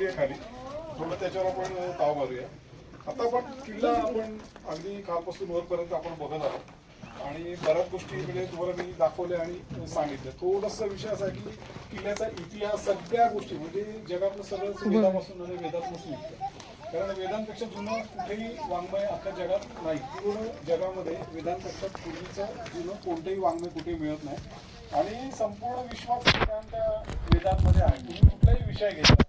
करूया खाली, थोडं त्याच्यावर आपण ताव मारूया. आता आपण किल्ला आपण अगदी खालपासून वरपर्यंत आपण बघत आहोत आणि बऱ्याच गोष्टी म्हणजे तुम्हाला मी दाखवल्या आणि सांगितलं. थोडंसं विषय असा आहे की किल्ल्याचा इतिहास सगळ्या गोष्टी म्हणजे जगातलं सगळं वेदापासून आणि वेदातूनच निघतं. कारण वेदांपेक्षा जुनं कुठेही वाङ्मय अख्ख्या जगात नाही. पूर्ण जगामध्ये वेदांपेक्षा पूर्वीचं जुनं कोणतंही वाङ्मय कुठे मिळत नाही आणि संपूर्ण विश्वाचं ज्ञान त्या वेदांमध्ये आहे. तुम्ही कुठलाही विषय घेतला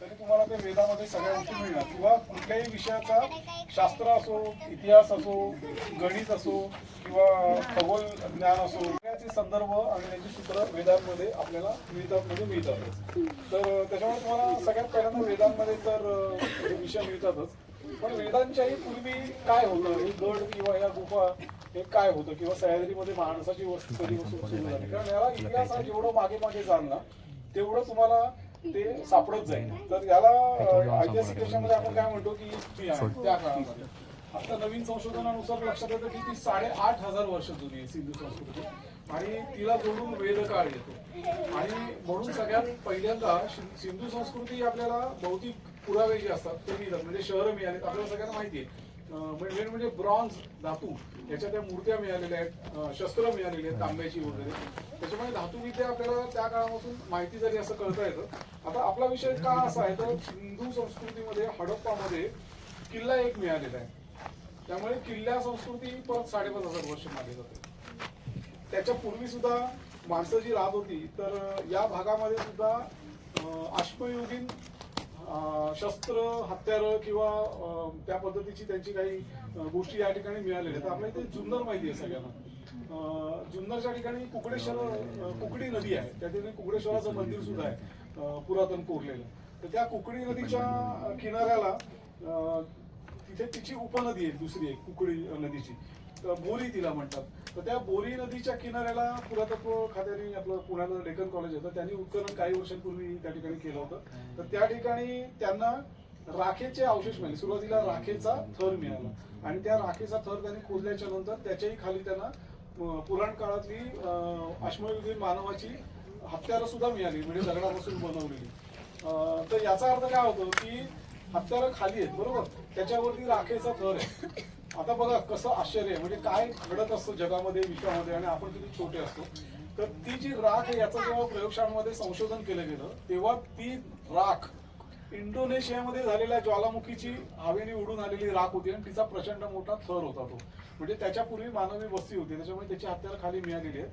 तरी तुम्हाला ते वेदामध्ये सगळ्या गोष्टी मिळणार. किंवा कुठल्याही विषयाचा शास्त्र असो, इतिहास असो, गणित असो किंवा खगोल ज्ञान असो, त्याचे संदर्भ आणि त्याची सूत्र वेदांमध्ये आपल्याला मिळतात. तर त्याच्यामुळे तुम्हाला सगळ्यात पहिल्यांदा वेदांमध्ये तर विषय मिळतातच. पण वेदांच्याही पूर्वी काय होतं, हे गड किंवा या गुफा हे काय होतं, किंवा सह्याद्रीमध्ये माणसाची वस्ती कधीपासून सुरू झाली. कारण याला इतिहास हा जेवढं मागे मागे जाल ना तेवढं तुम्हाला ते सापडत जाईल. तर याला ऐतिहासिक देशामध्ये आपण काय म्हणतो की त्या काळामध्ये आता नवीन संशोधनानुसार लक्षात येतं की ती 8,500 वर्ष जुनी आहे सिंधू संस्कृती आणि तिला जोडून वेदकाळ येतो. आणि म्हणून सगळ्यात पहिल्यांदा सिंधू संस्कृती आपल्याला भौतिक पुरावे जे असतात ते मिळतात. म्हणजे शहरं मिळालीत आपल्याला सगळ्यांना माहिती आहे. म्हणजे ब्रॉन्झ धातू याच्या त्या मूर्त्या मिळालेल्या आहेत, शस्त्र मिळालेली आहेत तांब्याची वगैरे. त्याच्यामुळे धातुविद्या आपल्याला त्या काळापासून माहिती जरी असं कळता येतं. आता आपला विषय का असा आहे तर सिंधू संस्कृतीमध्ये हडप्पामध्ये किल्ला एक मिळालेला आहे. त्यामुळे किल्ला संस्कृती परत 5,500 वर्ष मागे जाते. त्याच्या पूर्वी सुद्धा माणसं जी राहत होती तर या भागामध्ये सुद्धा अश्मयुगीन शस्त्र हत्यारं किंवा त्या पद्धतीची त्यांची काही गोष्टी या ठिकाणी मिळालेल्या. तर आपल्या इथे जुन्नर माहिती आहे सगळ्यांना. जुन्नरच्या ठिकाणी कुकडी नदी आहे. त्या ठिकाणी कुकडेश्वराचं मंदिर सुद्धा आहे पुरातन कोरलेलं. तर त्या कुकडी नदीच्या किनाऱ्याला तिथे तिची उपनदी आहे, दुसरी आहे कुकडी नदीची, बोरी तिला म्हणतात. तर त्या बोरी नदीच्या किनाऱ्याला पुरातत्व खात्याने आपलं पुण्याला डेक्कन कॉलेज होतं, त्यांनी उत्खनन काही वर्षांपूर्वी त्या ठिकाणी केलं होतं. तर त्या ठिकाणी त्यांना राखेचे अवशेष मिळाले. सुरुवातीला राखेचा थर मिळाला आणि त्या राखेचा थर त्यांनी खोदल्याच्या नंतर त्याच्याही खाली त्यांना पुराण काळातली अश्मयुगीन मानवाची हत्यारं सुद्धा मिळाली, म्हणजे दगडापासून बनवलेली. तर याचा अर्थ काय होतो की हत्यारं खाली आहेत बरोबर, त्याच्यावरती राखेचा थर आहे. आता बघा कसं आश्चर्य आहे, म्हणजे काय घडत असतं जगामध्ये विश्वामध्ये आणि आपण किती छोटे असतो. तर ती जी राख आहे याचं जेव्हा प्रयोगशाळांमध्ये संशोधन केलं गेलं तेव्हा ती राख इंडोनेशियामध्ये झालेल्या ज्वालामुखीची हवेने उडून आलेली राख होती आणि तिचा प्रचंड मोठा थर होता तो. म्हणजे त्याच्यापूर्वी मानवी वस्ती होती, त्याच्यामुळे त्याची हत्यारं खाली मिळालेली आहे.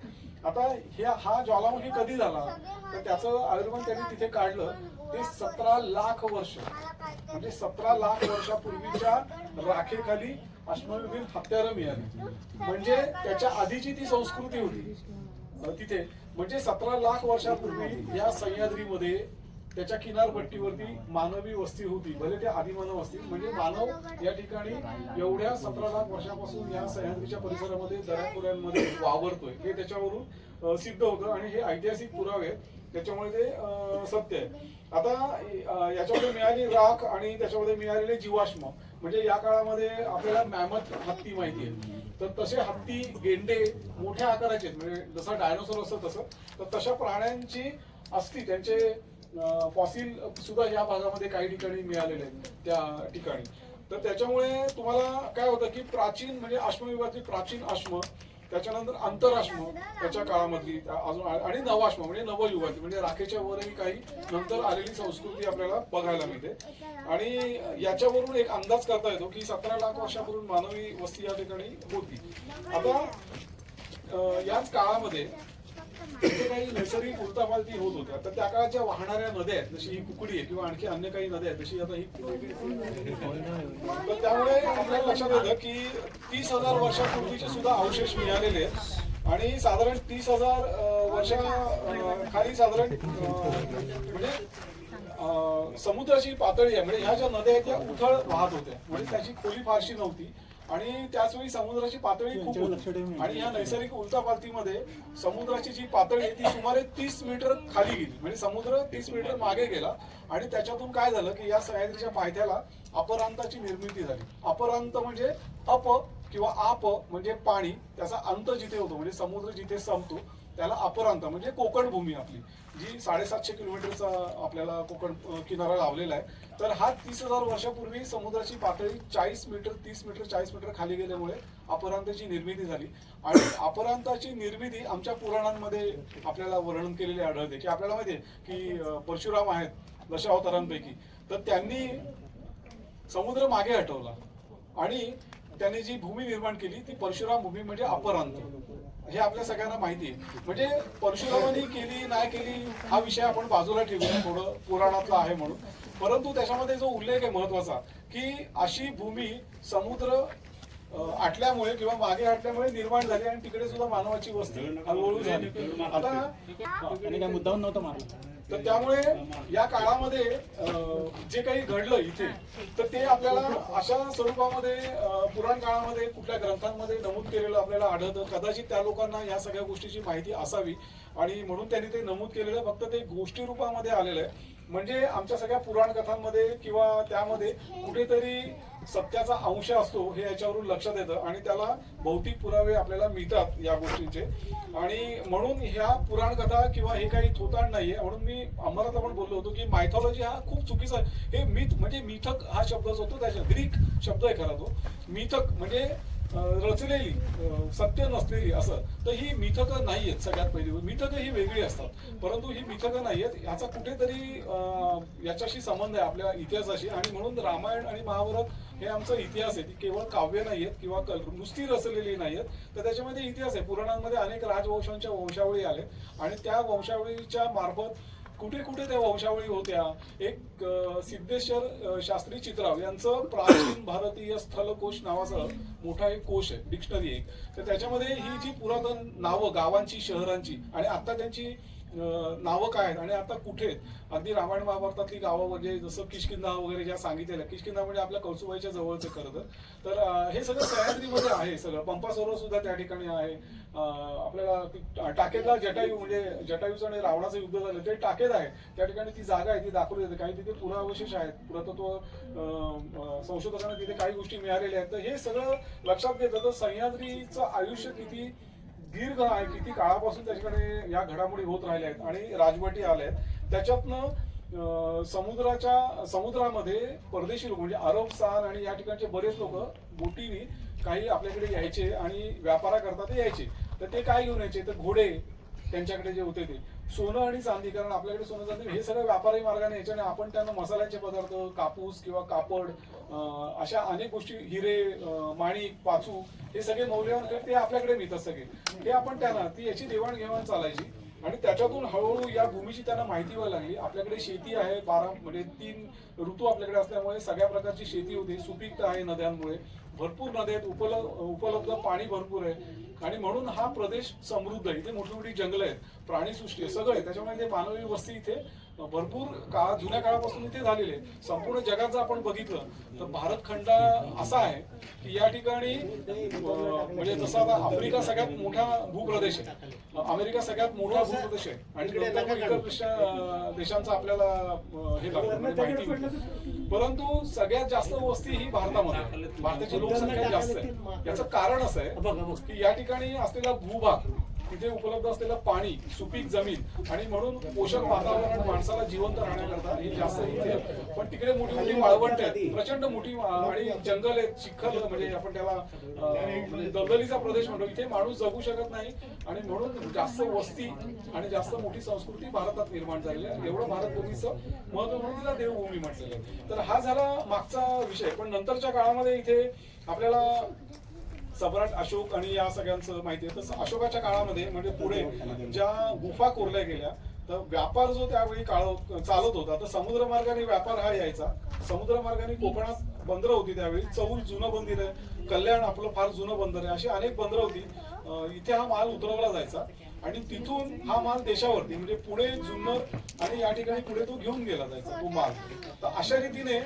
आता हा ज्वालामुखी कधी झाला तर त्याचं आयुर्मान त्यांनी तिथे काढलं ते 17 लाख वर्ष, म्हणजे 17 लाख वर्षापूर्वीच्या राखेखाली अश्मयुगीन हत्यारं मिळाली. म्हणजे त्याच्या आधीची ती संस्कृती होती तिथे. म्हणजे 17 लाख वर्षापूर्वी या सह्याद्रीमध्ये त्याच्या किनारपट्टीवरती मानवी वस्ती होती. भले ते आदिमानव असतील, म्हणजे मानव या ठिकाणी एवढ्या 17 लाख वर्षापासून या सह्याद्रीच्या परिसरामध्ये दऱ्याखोऱ्यांमध्ये वावरतोय हे त्याच्यावरून सिद्ध होतं आणि हे ऐतिहासिक पुरावे त्याच्यामुळे ते सत्य आहे. आता याच्यामध्ये मिळाली राख आणि त्याच्यामध्ये मिळालेले जीवाश्म, म्हणजे या काळामध्ये आपल्याला मॅमथ हत्ती माहिती आहे. तर तसे हत्ती गेंडे मोठ्या आकाराचे, म्हणजे जसा डायनोसॉर असतो तसं, तर तशा प्राण्यांची अस्थी त्यांचे फॉसिल सुद्धा या भागामध्ये काही ठिकाणी मिळालेले आहेत त्या ठिकाणी. तर त्याच्यामुळे तुम्हाला काय होतं की प्राचीन म्हणजे अश्मयुगातली प्राचीन अश्म, त्याच्यानंतर आंतराश्म त्याच्या काळामधली अजून, आणि नवाश्म म्हणजे नवयुगातली, म्हणजे राखेच्या वरही काही नंतर आलेली संस्कृती आपल्याला बघायला मिळते. आणि याच्यावरून एक अंदाज करता येतो की 17 लाख वर्षापूर्वी मानवी वस्ती या ठिकाणी होती. आता याच काळामध्ये काही नैसर्गिक उलटापालटी होत होत्या. तर त्या काळात ज्या वाहणाऱ्या नद्या आहेत, जशी ही कुकडी आहे किंवा आणखी अन्य काही नद्या आहेत, जशी आता ही, तर त्यामुळे आपल्याला लक्षात येतं की 30,000 वर्षापूर्वीचे सुद्धा अवशेष मिळालेले आहेत. आणि साधारण 30,000 वर्षाखाली साधारण म्हणजे समुद्राची पातळी आहे, म्हणजे ह्या ज्या नद्या आहेत त्या उथळ वाहत होत्या, म्हणजे त्याची खोली फारशी नव्हती आणि त्याचवेळी समुद्राची पातळी खूप होती. आणि या नैसर्गिक उलटापालतीमध्ये समुद्राची जी पातळी आहे ती सुमारे 30 मीटर खाली गेली, म्हणजे समुद्र 30 मीटर मागे गेला. आणि त्याच्यातून काय झालं की या सह्याद्रीच्या पायथ्याला अपरांताची निर्मिती झाली. अपरांत म्हणजे अप किंवा आप म्हणजे पाणी, त्याचा अंत जिथे होतो म्हणजे समुद्र जिथे संपतो त्याला अपरांत म्हणजे कोकण भूमी आपली जी 750 किलोमीटरचा आपल्याला कोकण किनारा लावलेला आहे. तर हा 30,000 वर्षापूर्वी समुद्राची पातळी 40 मीटर 30 मीटर 40 मीटर खाली गेल्यामुळे अपरांताची निर्मिती झाली. आणि अपरांताची निर्मिती आमच्या पुराणांमध्ये आपल्याला वर्णन केलेले आढळते की आपल्याला माहिती आहे की परशुराम आहेत दशावतारांपैकी, तर त्यांनी समुद्र मागे हटवला आणि त्यांनी जी भूमी निर्माण केली ती परशुराम भूमी म्हणजे अपरांत. हे आपल्या सगळ्यांना माहिती आहे. म्हणजे परशुरामांनी केली नाही केली हा विषय आपण बाजूला ठेवूया, थोडं पुराणातला आहे म्हणून. परंतु त्याच्यामध्ये जो उल्लेख आहे महत्वाचा की अशी भूमी समुद्र आटल्यामुळे किंवा मागे हटल्यामुळे निर्माण झाली आणि तिकडे सुद्धा मानवाची वस्ती हळूहळू झाली. आता आणि काय मुद्दाम नव्हतं मारलं. तर त्यामुळे या काळामध्ये जे काही घडलं इथे तर ते आपल्याला अशा स्वरूपामध्ये पुराण काळामध्ये कुठल्या ग्रंथांमध्ये नमूद केलेलं आपल्याला आढळतं. कदाचित त्या लोकांना या सगळ्या गोष्टीची माहिती असावी आणि म्हणून त्यांनी ते नमूद केलेलं, फक्त ते गोष्टी रूपामध्ये आलेलं आहे. म्हणजे आमच्या सगळ्या पुराण कथांमध्ये किंवा त्यामध्ये कुठेतरी सत्याचा अंश असतो हे याच्यावरून लक्षात येतं आणि त्याला भौतिक पुरावे आपल्याला मिळतात या गोष्टींचे. आणि म्हणून ह्या पुराण कथा किंवा हे काही थोतांड नाहीये. म्हणून मी अंबरात आपण बोललो होतो की मायथॉलॉजी हा खूप चुकीचा आहे. हे मिथ म्हणजे मिथक हा शब्द जो होतो त्याच्या ग्रीक शब्द आहे खरा तो. मिथक म्हणजे रचलेली सत्य नसलेली असं. तर ही मिथकं नाही आहेत. सगळ्यात पहिली मिथकं ही वेगळी असतात, परंतु ही मिथकं नाही आहेत. याचा कुठेतरी याच्याशी संबंध आहे आपल्या इतिहासाशी. आणि म्हणून रामायण आणि महाभारत हे आमचा इतिहास आहे. ती केवळ काव्य नाही आहेत किंवा नुसती रचलेली नाही आहेत, तर त्याच्यामध्ये इतिहास आहे. पुराणांमध्ये अनेक राजवंशांच्या वंशावळी आल्या आणि त्या वंशावळीच्या मार्फत कुठे कुठे त्या वंशावळी होत्या. एक सिद्धेश्वर शास्त्री चित्राव यांचं प्राचीन भारतीय स्थलकोश नावाचं मोठा एक कोश आहे, डिक्शनरी एक. तर त्याच्यामध्ये ही जी पुरातन नावं गावांची शहरांची आणि आता त्यांची नावं काय आहेत आणि आता कुठे आहेत, अगदी रामायण महाभारतातली गावं म्हणजे जसं किष्किंधा वगैरे ज्या सांगितलेल्या, किष्किंधा म्हणजे आपल्या कौसुबाईच्या जवळचं खरं तर हे सगळं सह्याद्रीमध्ये आहे. सगळं पंपा सरोवर सुद्धा त्या ठिकाणी आहे. आपल्याला टाकेदला जटायू म्हणजे जटायूचं आणि रावणाचं युद्ध झालं ते टाकेद आहे, त्या ठिकाणी ती जागा आहे ती दाखवली जाते. काही तिथे पुरावशेष आहेत, पुरातत्व संशोधकांना तिथे काही गोष्टी मिळालेल्या आहेत. तर हे सगळं लक्षात घेतलं तर सह्याद्रीचं आयुष्य किती दीर्घ आहे, किती काळापासून त्याच्याकडे या घडामोडी होत राहिल्या आहेत आणि राजवटी आल्या आहेत. त्याच्यातनं समुद्रामध्ये परदेशी लोक म्हणजे अरब सान आणि या ठिकाणचे बरेच लोक बोटीने काही आपल्याकडे यायचे आणि व्यापारा करता ते यायचे. तर ते काय घेऊन यायचे, तर घोडे त्यांच्याकडे जे होते ते, सोनं आणि चांदी, कारण आपल्याकडे सोनं चांदी हे सगळं व्यापारी मार्गाने यायचे आणि आपण त्यांना मसाल्याचे पदार्थ, कापूस किंवा कापड अशा अनेक गोष्टी, हिरे, माणिक, पाचू हे सगळे मौल्यवान ते आपल्याकडे मिळतात सगळे. हे आपण त्यांना ती याची देवाणघेवाण चालायची आणि त्याच्यातून हळूहळू या भूमीची त्यांना माहिती व्हायला लागली. आपल्याकडे शेती आहे, 12 म्हणजे 3 ऋतू आपल्याकडे असल्यामुळे सगळ्या प्रकारची शेती होते. सुपीकता आहे नद्यांमुळे, भरपूर नद्या आहेत, उपलब्ध पाणी भरपूर आहे आणि म्हणून हा प्रदेश समृद्ध आहे. इथे मोठी मोठी जंगलं आहेत, प्राणीसृष्टी आहे, सगळं आहे. त्याच्यामुळे ते मानवी वस्ती इथे भरपूर काळ जुन्या काळापासून इथे झालेले आहे. संपूर्ण जगात जर आपण बघितलं तर भारत खंड असा आहे की या ठिकाणी म्हणजे जसं आता आफ्रिका सगळ्यात मोठा भूप्रदेश आहे, अमेरिका सगळ्यात मोठा भूप्रदेश आहे आणि इतर देशांचा आपल्याला हे माहिती मिळते. परंतु सगळ्यात जास्त वस्ती ही भारतामध्ये, भारताची लोकसंख्या जास्त आहे. याचं कारण असं आहे की या ठिकाणी असलेला भूभाग, तिथे उपलब्ध असलेलं पाणी, सुपीक जमीन आणि म्हणून पोषक वातावरण माणसाला जिवंत राहण्याकरता हे जास्त इथे. पण तिकडे मोठी मोठी वाळवंट आहेत, प्रचंड मोठी आणि जंगल आहेत, चिखल म्हणजे आपण त्याला दलदलीचा प्रदेश म्हणतो. इथे माणूस जगू शकत नाही आणि म्हणून जास्त वस्ती आणि जास्त मोठी संस्कृती भारतात निर्माण झालेली आहे. एवढं भारत भूमीचं महत्व म्हणून तिला देवभूमी म्हटलेलं आहे. तर हा झाला मागचा विषय. पण नंतरच्या काळामध्ये इथे आपल्याला सम्राट अशोक आणि या सगळ्यांचं माहिती आहे. तसं अशोकाच्या काळामध्ये म्हणजे पुढे ज्या गुफा कोरल्या गेल्या, तर व्यापार जो त्यावेळी चालत होता, तर समुद्र मार्गाने व्यापार हा यायचा. समुद्र मार्गाने कोकणात बंदरं होती त्यावेळी, चौल जुनं बंदर आहे, कल्याण आपलं फार जुनं बंदर आहे, अशी अनेक बंदरं होती. इथे हा माल उतरवला जायचा आणि तिथून हा माल देशावरती म्हणजे पुणे, जुन्नर आणि या ठिकाणी पुढे तो घेऊन गेला जायचा तो माल. तर अशा रीतीने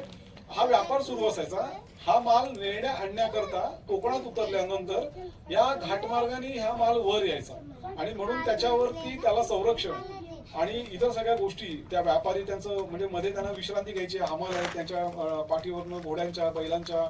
हा व्यापार सुरू असायचा. हा माल नेण्या आणण्याकरता कोकणात उतरल्यानंतर या घाटमार्गाने हा माल वर यायचा आणि म्हणून त्याच्यावरती त्याला संरक्षण आणि इतर सगळ्या गोष्टी त्या व्यापारी त्यांचं म्हणजे मध्ये त्यांना विश्रांती घ्यायची, हमाल आहे त्यांच्या पाठीवरनं घोड्यांच्या बैलांच्या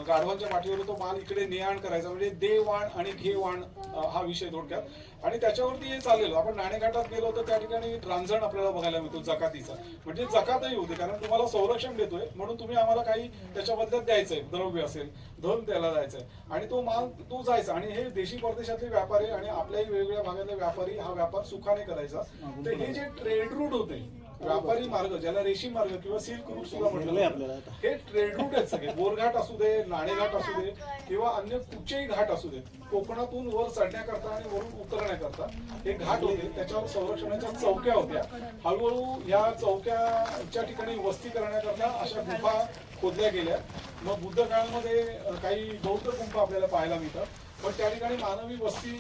गाढवांच्या पाठीवर तो माल इकडे ने आण करायचा, म्हणजे दे वाण आणि घे वाण हा विषय थोडक्यात. आणि त्याच्यावरती हे चाललेलं. आपण नाणेघाटात गेलो तर त्या ठिकाणी रांजण आपल्याला बघायला मिळतो जकातीचा, म्हणजे जकातही होते कारण तुम्हाला संरक्षण देतोय म्हणून तुम्ही आम्हाला काही त्याच्या बदल्यात द्यायचंय, द्रव्य असेल धन त्याला जायचंय आणि तो माल तो जायचा. आणि हे देशी परदेशातले व्यापारी आणि आपल्याही वेगवेगळ्या भागातले व्यापारी हा व्यापार सुखाने करायचा. तर हे जे ट्रेड रूट होते, व्यापारी मार्ग ज्याला रेशीम मार्ग किंवा सिल्क रूट सुद्धा म्हटलं आपल्याला, हे ट्रेड रूट आहेत सगळे. बोरघाट असू दे, नाणेघाट असू दे किंवा अन्य कुठचेही घाट असू दे, कोकणातून वर चढण्याकरता आणि वरून उतरण्याकरता हे घाट होते. त्याच्यावर संरक्षणाच्या चौक्या होत्या. हळूहळू या चौक्याच्या ठिकाणी वस्ती करण्याकरता अशा गुफा खोदल्या गेल्या. मग बुद्ध काळामध्ये काही बौद्ध गुंफा आपल्याला पाहायला मिळतात. पण त्या ठिकाणी मानवी वस्ती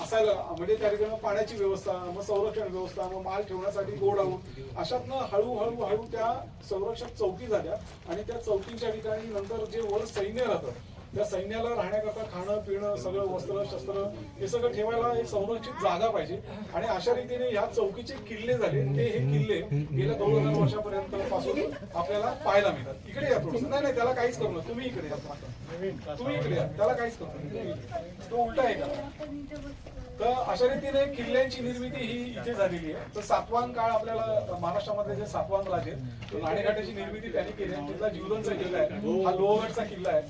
असायला, म्हणजे त्या ठिकाणी पाण्याची व्यवस्था, मग संरक्षण व्यवस्था, मग माल ठेवण्यासाठी गोडाऊन, अशातनं हळूहळू त्या संरक्षक चौकी झाल्या. आणि त्या चौकींच्या ठिकाणी नंतर जे वर सैन्य राहतं त्या सैन्याला राहण्याकरता खाणं पिणं सगळं वस्त्र शस्त्र हे सगळं ठेवायला एक संरक्षित जागा पाहिजे. आणि अशा रीतीने ह्या चौकीचे किल्ले झाले. ते हे किल्ले गेल्या 2000 वर्षापर्यंत पासून आपल्याला पाहायला मिळतात. इकडे या थोडस. नाही त्याला काहीच करू नका, तुम्ही इकडे या, तुम्ही इकडे या, त्याला काहीच करू नका, तो उलटा आहे का. तर अशा रीतीने किल्ल्यांची निर्मिती ही इथे झालेली आहे. तर सातवाहन काळ आपल्याला महाराष्ट्रामधले जे सातवाहन राजे नाणेघाटाची निर्मिती त्यांनी केली. तिथला जीवलनचा किल्ला आहे, हा लोहगडचा किल्ला आहे.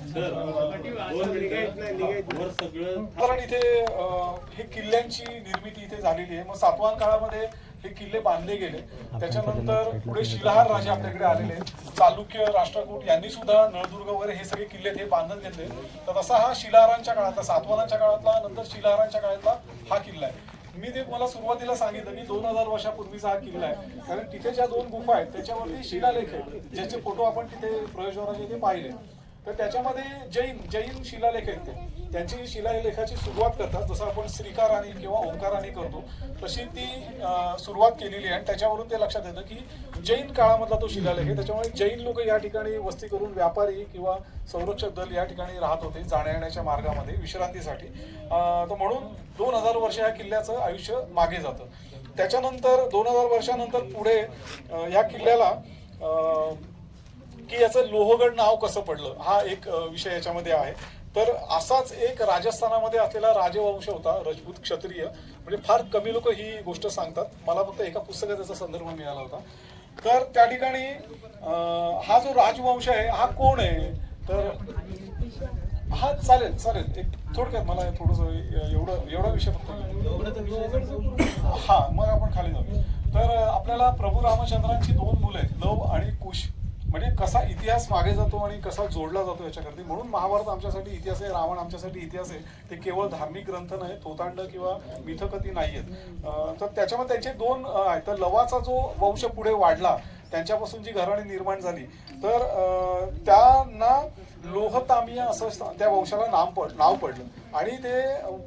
कारण इथे हे किल्ल्यांची निर्मिती इथे झालेली आहे. मग सातवाहन काळामध्ये हे किल्ले बांधले गेले. त्याच्यानंतर पुढे शिलाहार राजे आपल्याकडे आलेले, चालुक्य राष्ट्रकूट यांनी सुद्धा नळदुर्ग वगैरे हे सगळे किल्ले हे बांधून घेतले. तर तसा हा शिलाहारांच्या काळातला, सातवाहनांच्या काळातला, नंतर शिलाहारांच्या काळातला हा किल्ला आहे. मी ते मला सुरुवातीला सांगितलं की 2000 वर्षापूर्वीचा हा किल्ला आहे. कारण तिथे ज्या 2 गुफा आहेत त्याच्यावरती शिलालेख आहेत, ज्याचे फोटो आपण तिथे प्रवेशद्वाराचे ते पाहिले. तर त्याच्यामध्ये जैन शिलालेख आहेत. ते त्यांची शिलालेखाची सुरुवात करतात, जसं आपण श्रीकाराने किंवा ओंकाराने करतो तशी ती सुरुवात केलेली आहे. आणि त्याच्यावरून ते लक्षात येतं की जैन काळामधला तो शिलालेख आहे. त्याच्यामुळे जैन लोक या ठिकाणी वस्ती करून व्यापारी किंवा संरक्षक दल या ठिकाणी राहत होते जाण्या येण्याच्या मार्गामध्ये विश्रांतीसाठी. तर म्हणून 2000 वर्ष या किल्ल्याचं आयुष्य मागे जातं. त्याच्यानंतर 2000 वर्षानंतर पुढे या किल्ल्याला की याचं लोहगड नाव कसं पडलं हा एक विषय याच्यामध्ये आहे. तर असाच एक राजस्थानामध्ये असलेला राजवंश होता, राजपूत क्षत्रिय. म्हणजे फार कमी लोक ही गोष्ट सांगतात, मला फक्त एका पुस्तकात त्याचा संदर्भ मिळाला होता. तर त्या ठिकाणी हा जो राजवंश आहे हा कोण आहे, तर हा चालेल एक थोडक्यात मला थोडस एवढा विषय फक्त हा मग आपण खाली जाऊ. तर आपल्याला प्रभू रामचंद्रांची 2 मुलं आहेत, लव आणि कुश. म्हणजे कसा इतिहास मागे जातो आणि कसा जोडला जातो याच्याकरता. म्हणून महाभारत आमच्यासाठी इतिहास आहे, रावण आमच्यासाठी इतिहास आहे. ते केवळ धार्मिक ग्रंथ नाही, थोतांड किंवा मिथकथी नाही आहेत. तर त्याच्यामध्ये त्यांचे 2 आहेत. तर लवाचा जो वंश पुढे वाढला, त्यांच्यापासून जी घराणी निर्माण झाली, तर त्यांना लोहतामिया असं त्या वंशाला नाव पडलं. आणि ते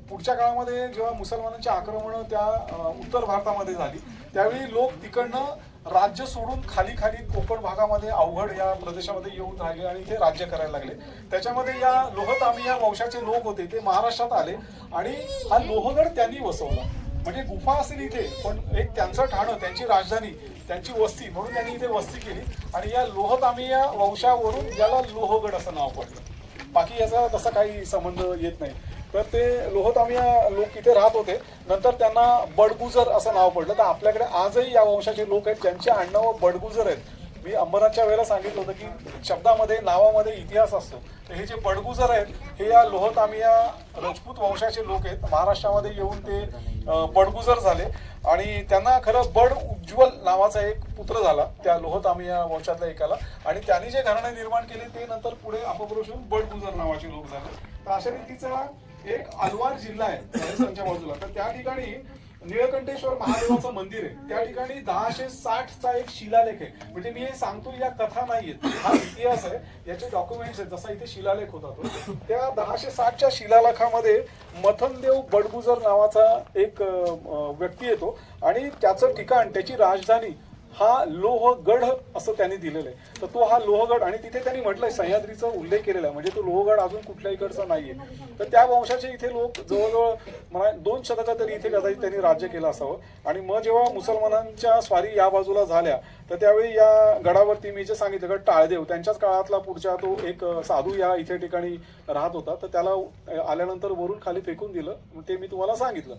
पुढच्या काळामध्ये जेव्हा मुसलमानांची आक्रमणं त्या उत्तर भारतामध्ये झाली त्यावेळी लोक तिकडनं राज्य सोडून खाली कोकण भागामध्ये अवघड या प्रदेशामध्ये येऊन राहिले आणि इथे राज्य करायला लागले. त्याच्यामध्ये या लोहतामिया वंशाचे लोक होते ते महाराष्ट्रात आले आणि हा लोहगड त्यांनी वसवला. म्हणजे गुफा असेल इथे पण एक त्यांचं ठाणं, त्यांची राजधानी, त्यांची वस्ती म्हणून त्यांनी इथे वस्ती केली. आणि या लोहतामिया वंशावरून याला लोहगड असं नाव पडलं. बाकी याचा तसा काही संबंध येत नाही. तर ते लोहतामिया लोक इथे राहत होते. नंतर त्यांना बडगुजर असं नाव पडलं. तर आपल्याकडे आजही या वंशाचे लोक आहेत ज्यांचे आडनाव बडगुजर आहेत. मी अंबरनाथच्या वेळेला सांगितलं होतं की शब्दामध्ये नावामध्ये इतिहास असतो. तर हे जे बडगुजर आहेत हे या लोहतामिया राजपूत वंशाचे लोक आहेत. महाराष्ट्रामध्ये येऊन ते बडगुजर झाले आणि त्यांना खरं बड उज्ज्वल नावाचा एक पुत्र झाला त्या लोहतामिया वंशातल्या एकाला. आणि त्यांनी जे घराणे निर्माण केले ते नंतर पुढे अपभ्रंश होऊन बडगुजर नावाचे लोक झाले. तर अशा रीतीचा एक अलवार जिल्हा आहे राजस्थानच्या बाजूला. तर त्या ठिकाणी निळकंठेश्वर महादेवाचं मंदिर आहे. त्या ठिकाणी 1060चा एक शिलालेख आहे. म्हणजे मी हे सांगतो या कथा नाहीयेत, हा इतिहास आहे, याचे डॉक्युमेंट्स आहेत. जसा इथे शिलालेख होता तो त्या 1060च्या शिलालेखामध्ये मथनदेव बडगुजर नावाचा एक व्यक्ती येतो आणि त्याचं ठिकाण, त्याची राजधानी हा लोहगड असं त्यांनी दिलेलं आहे. तर तो हा लोहगड, आणि तिथे त्यांनी म्हटलंय सह्याद्रीचा उल्लेख केलेला आहे, म्हणजे तो लोहगड अजून कुठल्याही कडचा नाहीये. तर त्या वंशाचे इथे लोक जवळजवळ मला 2 शतका तरी इथे कदाचित त्यांनी राज्य केलं असावं. आणि मग जेव्हा मुसलमानांच्या स्वारी या बाजूला झाल्या तर त्यावेळी या गडावरती मी जे सांगितलं गड टाळदेव त्यांच्याच काळातला पुढच्या तो एक साधू या इथे ठिकाणी राहत होता. तर त्याला आल्यानंतर वरून खाली फेकून दिलं, ते मी तुम्हाला सांगितलं.